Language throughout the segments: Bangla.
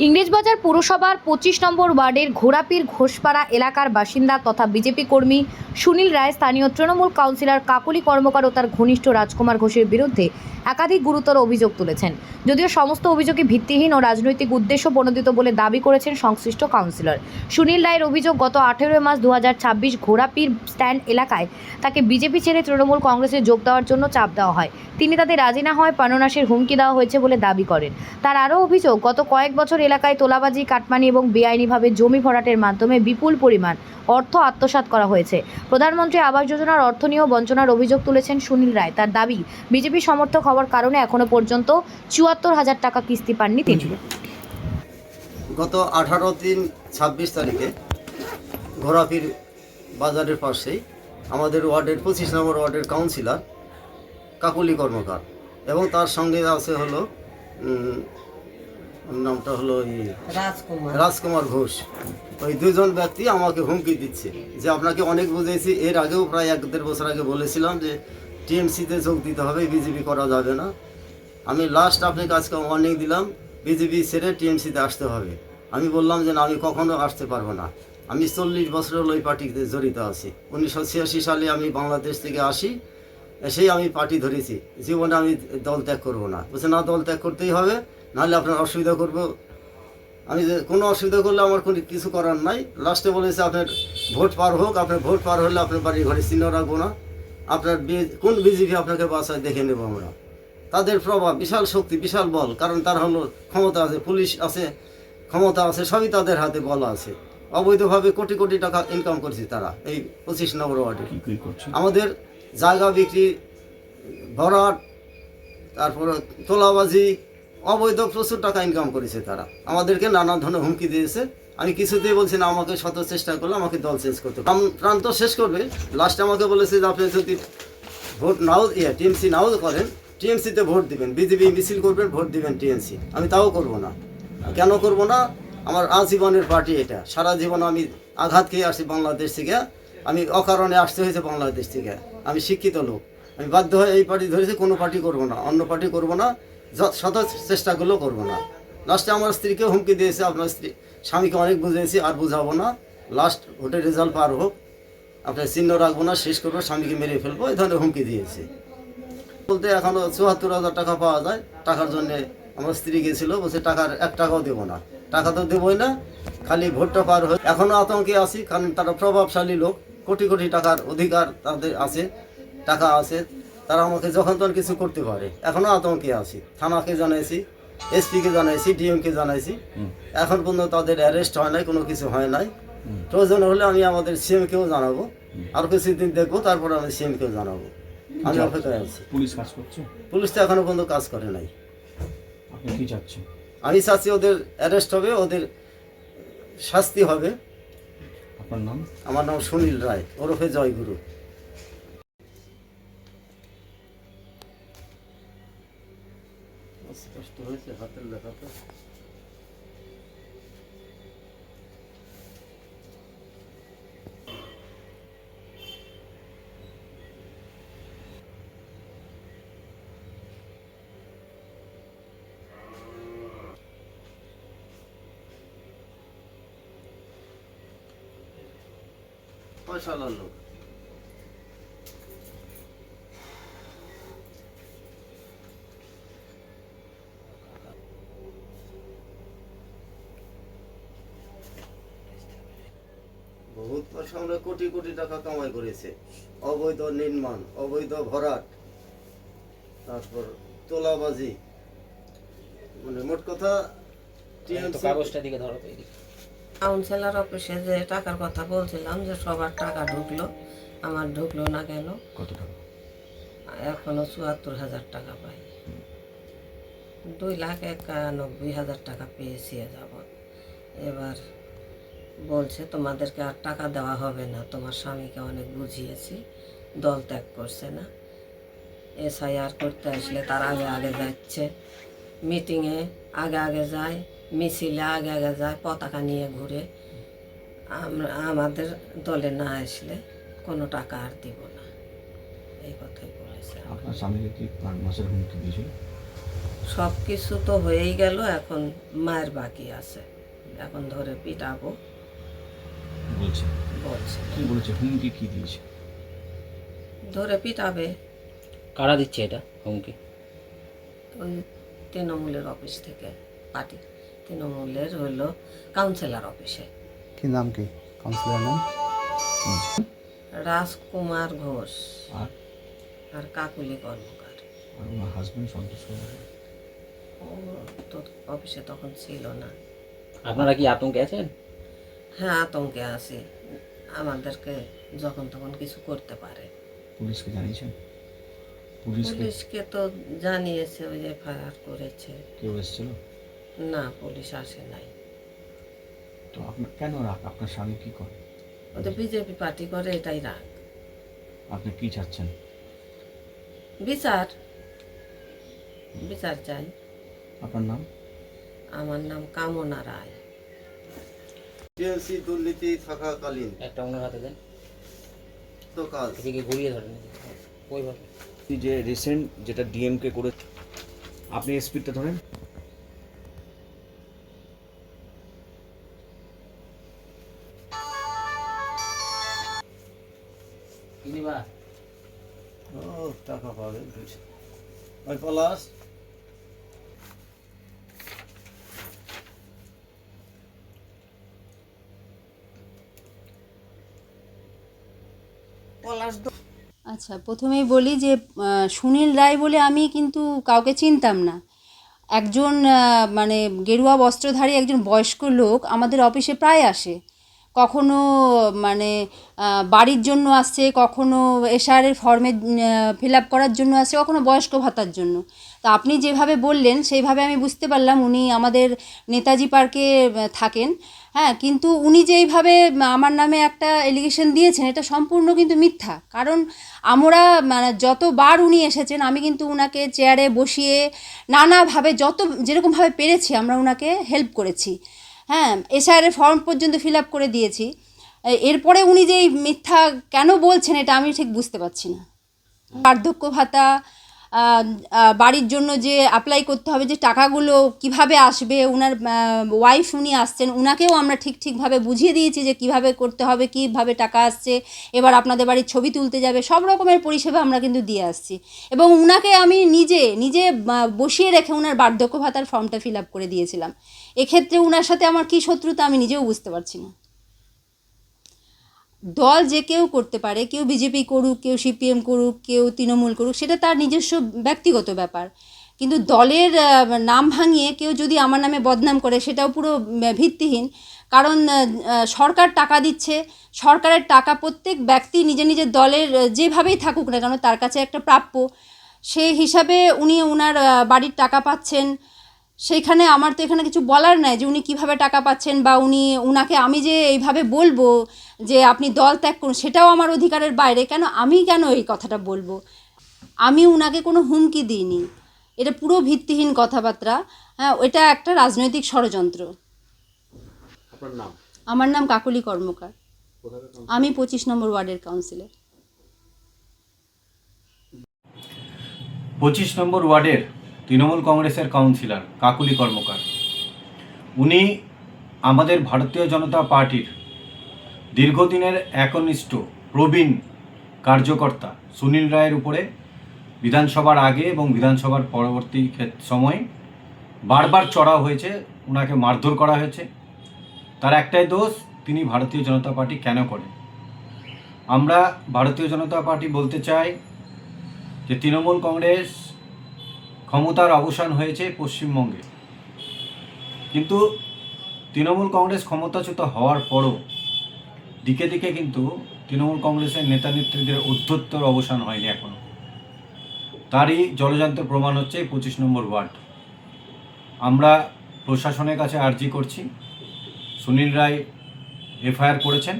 ইংরেজবাজার পুরসভার 25 নম্বর ওয়ার্ডের ঘোড়াপীর ঘোষপাড়া এলাকার বাসিন্দা তথা বিজেপি কর্মী সুনীল রায় স্থানীয় তৃণমূল কাউন্সিলর কাকলি কর্মকার ও তার ঘনিষ্ঠ রাজকুমার ঘোষের বিরুদ্ধে একাধিক গুরুতর অভিযোগ তুলেছেন। যদিও সমস্ত অভিযোগই ভিত্তিহীন ও রাজনৈতিক উদ্দেশ্য প্রণোদিত বলে দাবি করেছেন সংশ্লিষ্ট কাউন্সিলর। সুনীল রায়ের অভিযোগ, গত 18 মার্চ 2026 ঘোড়াপীর স্ট্যান্ড এলাকায় তাকে বিজেপি ছেড়ে তৃণমূল কংগ্রেসে যোগ দেওয়ার জন্য চাপ দেওয়া হয়। তিনি তাতে রাজি না হওয়ায় প্রাণনাশের হুমকি দেওয়া হয়েছে বলে দাবি করেন। তার আরও অভিযোগ, গত কয়েক বছর এলাকায় তোলাবাজি, কাটমানি এবং বেআইনিভাবে জমি ভরাটের মাধ্যমে বিপুল পরিমাণ অর্থ আত্মসাৎ করা হয়েছে। প্রধানমন্ত্রী আবাস যোজনার অর্থ নিয়েও বঞ্চনার অভিযোগ তুলেছেন সুনীল রায়। তার দাবি, বিজেপি সমর্থক হওয়ার কারণে এখনো পর্যন্ত 74,000 টাকা কিস্তি পাননি তিনি। গত 18/3/26 তারিখে ঘোড়াপীর বাজারের পাশেই আমাদের ওয়ার্ডের 25 নম্বর ওয়ার্ডের কাউন্সিলর কাকলি কর্মকার এবং তার সঙ্গে আছে হলো নামটা হলো রাজকুমার ঘোষ। ওই দুজন ব্যক্তি আমাকে হুমকি দিচ্ছে যে আপনাকে অনেক বুঝেছি, এর আগেও প্রায় 1-1.5 বছর আগে বলেছিলাম যে টিএমসিতে যোগ দিতে হবে, বিজেপি করা যাবে না। আমি লাস্ট আপনাকে আজকে ওয়ার্নিং দিলাম, বিজেপি ছেড়ে টিএমসিতে আসতে হবে। আমি বললাম যে না, আমি কখনো আসতে পারবো না। আমি 40 বছর হলো এই পার্টিতে জড়িত আছি। 1986 সালে আমি বাংলাদেশ থেকে আসি, এসেই আমি পার্টি ধরেছি। জীবনে আমি দল ত্যাগ করবো না। বলছে না, দল ত্যাগ করতেই হবে, নাহলে আপনার অসুবিধা করবো। আমি যে কোনো অসুবিধা করলে আমার কোনো কিছু করার নাই। লাস্টে বলেছে আপনার ভোট পার হোক, আপনার ভোট পার হলে আপনার বাড়ি ঘরে চিহ্ন রাখবো না, আপনার কোন বিজেপি আপনাকে বাসায় দেখে নেবো আমরা। তাদের প্রভাব, বিশাল শক্তি, বিশাল বল, কারণ তার হলো ক্ষমতা আছে, পুলিশ আছে, ক্ষমতা আছে, সবই তাদের হাতে বল আছে। অবৈধভাবে কোটি কোটি টাকা ইনকাম করেছে তারা এই 25 নম্বর ওয়ার্ডে। আমাদের জায়গা বিক্রি, ভরাট, তারপরে তোলাবাজি, অবৈধ প্রচুর টাকা ইনকাম করেছে তারা। আমাদেরকে নানা ধরনের হুমকি দিয়েছে। আমি কিছুতেই বলছি না, আমাকে শত চেষ্টা করলে আমাকে দল চেঞ্জ করতে প্রান্ত শেষ করবে। লাস্টে আমাকে বলেছে যে আপনি যদি ভোট নাও টিএমসি নাও করেন, টিএমসিতে ভোট দিবেন, বিজেপি মিছিল করবেন, ভোট দিবেন টিএমসি। আমি তাও করব না। কেন করব না? আমার আজীবনের পার্টি এটা। সারা জীবন আমি আঘাত খেয়ে আসি বাংলাদেশ থেকে। আমি অকারণে আসতে হয়েছে বাংলাদেশ থেকে। আমি শিক্ষিত লোক, আমি বাধ্য হয়ে এই পার্টি ধরেছি। কোনো পার্টি করব না, অন্য পার্টি করব না, শত চেষ্টাগুলো করব না। লাস্টে আমার স্ত্রীকে হুমকি দিয়েছে, আপনার স্বামীকে অনেক বুঝিয়েছি, আর বুঝাবো না। লাস্ট ভোটের রেজাল্ট পার হোক, আপনার চিহ্ন রাখবো না, শেষ করবো, স্বামীকে মেরে ফেলবো, এই ধরনের হুমকি দিয়েছে। বলতে এখনও 74,000 টাকা পাওয়া যায়। টাকার জন্য আমার স্ত্রী গেছিলো, বলছে টাকার 1 টাকাও দেবো না। টাকা তো দেবোই না, খালি ভোটটা পার হয়ে। এখনও আতঙ্কে আছি, কারণ তারা প্রভাবশালী লোক, কোটি কোটি টাকার অধিকার তাদের আছে, টাকা আছে, তারা আমাকে যখন তখন কিছু করতে পারে। এখনও আতঙ্কে আছি। থানাকে জানাইছি, এসপিকে জানাইছি, ডিএমকে জানাইছি, এখন পর্যন্ত তাদের অ্যারেস্ট হয় নাই, কোনো কিছু হয় নাই। প্রয়োজন হলে আমি আমাদের সিএমকেও জানাবো, আর কিছুদিন দেখবো, তারপরে আমি সিএমকেও জানাবো। আমি অপেক্ষায় আছি। পুলিশ কাজ করছে? পুলিশ তো এখনো পর্যন্ত কাজ করে নাই। আপনি কি চাচ্ছেন? আমি চাচ্ছি ওদের অ্যারেস্ট হবে, ওদের শাস্তি হবে। আপনার নাম? আমার নাম সুনীল রায়, ওরফে জয়গুরু। স্পষ্ট হয়েছে হাতের লেখাটা? পয়সাওয়ালার লোক। বহুত পয়সা, আমরা কোটি কোটি টাকা কামাই করেছে। অবৈধ নির্মাণ, অবৈধ ভরাট, তারপর তোলাবাজি, মানে মোট কথা কাগজটা দিকে ধরো তো। কাউন্সিলর অফিসে যে টাকার কথা বলছিলাম, যে সবার টাকা ঢুকলো, আমার ঢুকলো না কেন? কত টাকা? এখনো 74,000 টাকা পাই। 2,91,000 টাকা পেয়েছি যাবৎ। এবার বলছে তোমাদেরকে আর টাকা দেওয়া হবে না, তোমার স্বামীকে অনেক বুঝিয়েছি, দল ত্যাগ করছে না। এসআইআর করতে আসলে তার আগে আগে যাচ্ছে, মিটিংয়ে আগে আগে যায়, মিছিলে আগে আগে যায়, পতাকা নিয়ে ঘুরে। আমাদের দলে না আসলে কোনো টাকা আর দিব না, এই কথাই বলেছে। আপনার স্বামীকে কি 5 মাসের হুমকি দিয়েছিল? সব কিছু তো হয়েই গেল, এখন মায়ের বাকি আছে, এখন ধরে পিটাবো বলছে বলছে, কি বলছে, হুমকি কি দিয়েছে? ধরে পিটাবে। কারা দিচ্ছে এটা হুমকি? ওই তৃণমূলের অফিস থেকে, পার্টি তৃণমূলের হলো কাউন্সিলর অফিসে। কি নাম কি কাউন্সিলর নাম? রাজকুমার ঘোষ আর আর কাকুলি কর্মকার। আর ওনার হাজবেন্ড সন্তোষ কুমার। ও তো অফিসে তখন ছিল না। আপনারা কি আতঙ্কে আছেন? হ্যাঁ, আতঙ্কে আছি, আমাদেরকে যখন তখন কিছু করতে পারে। পুলিশকে জানিয়েছেন? পুলিশকে পুলিশকে তো জানিয়েছে, ওই এফআইআর করেছে। কেউ এসেছিল? না, পুলিশ আসে নাই। তো আপনার কেন রাগ? আপনার স্বামী কি করে? ওদের বিজেপি পার্টি করে, এটাই রাগ। আপনি কি চাচ্ছেন? বিচার বিচার চাই। আপনার নাম? আমার নাম কামনা রায়। টিএমসি দুর্নীতি থাকাকালীন একটা ওনার হাতে দেন, তো কাজ এদিকে ঘুরিয়ে ধরেন ওইভাবে। যে রিসেন্ট যেটা ডিএমকে করে, আপনি স্পিডটা ধরেন। কিনিবা ও টাকা পাবে বুঝছি। ওই পলাশ আচ্ছা, প্রথমেই বলি যে সুনীল রায় বলে আমি কিন্তু কাউকে চিনতাম না। একজন মানে গেরুয়া বস্ত্রধারী একজন বয়স্ক লোক আমাদের অফিসে প্রায় আসে। কখনো মানে বাড়ির জন্য আসছে, কখনো এসআরের ফর্মে ফিল আপ করার জন্য আসছে, কখনো বয়স্ক ভাতার জন্য। তা আপনি যেভাবে বললেন সেইভাবে আমি বুঝতে পারলাম উনি আমাদের নেতাজি পার্কে থাকেন। হ্যাঁ, কিন্তু উনি যেইভাবে আমার নামে একটা এলিগেশন দিয়েছেন এটা সম্পূর্ণ কিন্তু মিথ্যা। কারণ আমরা মানে যতবার উনি এসেছেন আমি কিন্তু উনাকে চেয়ারে বসিয়ে নানাভাবে যেরকমভাবে পেরেছি আমরা উনাকে হেল্প করেছি। হ্যাঁ, এসআইআরের ফর্ম পর্যন্ত ফিল আপ করে দিয়েছি। এরপরে উনি যে এই মিথ্যা কেন বলছেন এটা আমি ঠিক বুঝতে পারছি না। বার্ধক্য ভাতা, বাড়ির জন্য যে অ্যাপ্লাই করতে হবে, যে টাকাগুলো কিভাবে আসবে, উনার ওয়াইফ উনি আসছেন, উনাকেও আমরা ঠিকভাবে বুঝিয়ে দিয়েছি যে কিভাবে করতে হবে, কিভাবে টাকা আসছে, এবার আপনাদের বাড়ির ছবি তুলতে যাবে, সব রকমের পরিষেবা আমরা কিন্তু দিয়ে আসছি। এবং উনাকে আমি নিজে বসিয়ে রেখে উনার বার্ধক্য ভাতার ফর্মটা ফিল আপ করে দিয়েছিলাম। এক্ষেত্রে উনার সাথে আমার কী শত্রুতা আমি নিজেও বুঝতে পারছি না। দল যে কেউ করতে পারে, কেউ বিজেপি করুক, কেউ সিপিএম করুক, কেউ তৃণমূল করুক, সেটা তার নিজস্ব ব্যক্তিগত ব্যাপার। কিন্তু দলের নাম ভাঙিয়ে কেউ যদি আমার নামে বদনাম করে সেটাও পুরো ভিত্তিহীন। কারণ সরকার টাকা দিচ্ছে, সরকারের টাকা প্রত্যেক ব্যক্তি নিজের দলের যেভাবেই থাকুক না কেন তার কাছে একটা প্রাপ্য। সেই হিসাবে উনি ওনার বাড়ির টাকা পাচ্ছেন, সেইখানে আমার তো এখানে কিছু বলার নাই যে উনি কীভাবে টাকা পাচ্ছেন, বা উনাকে আমি যে এইভাবে বলবো যে আপনি দল ত্যাগ করুন সেটাও আমার অধিকারের বাইরে। আমি কেন এই কথাটা বলবো? আমি উনাকে কোনো হুমকি দিইনি, এটা পুরো ভিত্তিহীন কথাবার্তা। হ্যাঁ, এটা একটা রাজনৈতিক ষড়যন্ত্র। আপনার নাম? আমার নাম কাকলি কর্মকার, আমি 25 নম্বর ওয়ার্ডের কাউন্সিলর। 25 নম্বর ওয়ার্ডের তৃণমূল কংগ্রেসের কাউন্সিলর কাকুলি কর্মকার, উনি আমাদের ভারতীয় জনতা পার্টির দীর্ঘদিনের একনিষ্ঠ প্রবীণ কার্যকর্তা সুনীল রায়ের উপরে বিধানসভার আগে এবং বিধানসভার পরবর্তী সময়ে বারবার চড়াও হয়েছে, ওনাকে মারধর করা হয়েছে। তার একটাই দোষ, তিনি ভারতীয় জনতা পার্টি কেন করেন। আমরা ভারতীয় জনতা পার্টি বলতে চাই যে তৃণমূল কংগ্রেস ক্ষমতার অবসান হয়েছে পশ্চিমবঙ্গে, কিন্তু তৃণমূল কংগ্রেস ক্ষমতাচ্যুত হওয়ার পরও দিকে দিকে কিন্তু তৃণমূল কংগ্রেসের নেতা নেত্রীদের ঔদ্ধত্যের অবসান হয়নি এখনও। তারই জলজান্ত প্রমাণ হচ্ছে 25 নম্বর ওয়ার্ড। আমরা প্রশাসনের কাছে আর্জি করছি, সুনীল রায় এফআইআর করেছেন,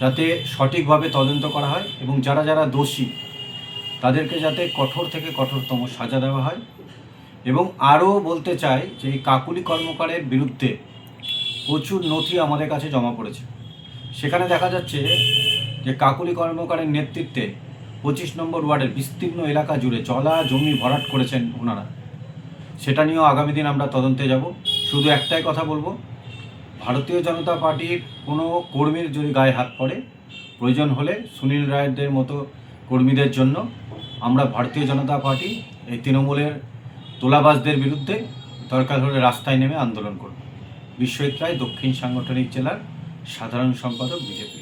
যাতে সঠিকভাবে তদন্ত করা হয় এবং যারা যারা দোষী তাদেরকে যাতে কঠোর থেকে কঠোরতম সাজা দেওয়া হয়। এবং আরও বলতে চাই যে এই কাকুলি কর্মকারের বিরুদ্ধে প্রচুর নথি আমাদের কাছে জমা পড়েছে। সেখানে দেখা যাচ্ছে যে কাকুলি কর্মকারের নেতৃত্বে 25 নম্বর ওয়ার্ডের বিস্তীর্ণ এলাকা জুড়ে জলা জমি ভরাট করেছেন ওনারা। সেটা নিয়েও আগামী দিন আমরা তদন্তে যাব। শুধু একটাই কথা বলবো, ভারতীয় জনতা পার্টির কোনো কর্মীর যদি গায়ে হাত পড়ে, প্রয়োজন হলে সুনীল রায়দের মতো কর্মীদের জন্য আমরা ভারতীয় জনতা পার্টি এই তৃণমূলের তোলাবাজদের বিরুদ্ধে দরকার হলে রাস্তায় নেমে আন্দোলন করব। বিশ্বজিৎ রায়, দক্ষিণ সাংগঠনিক জেলার সাধারণ সম্পাদক, বিজেপি।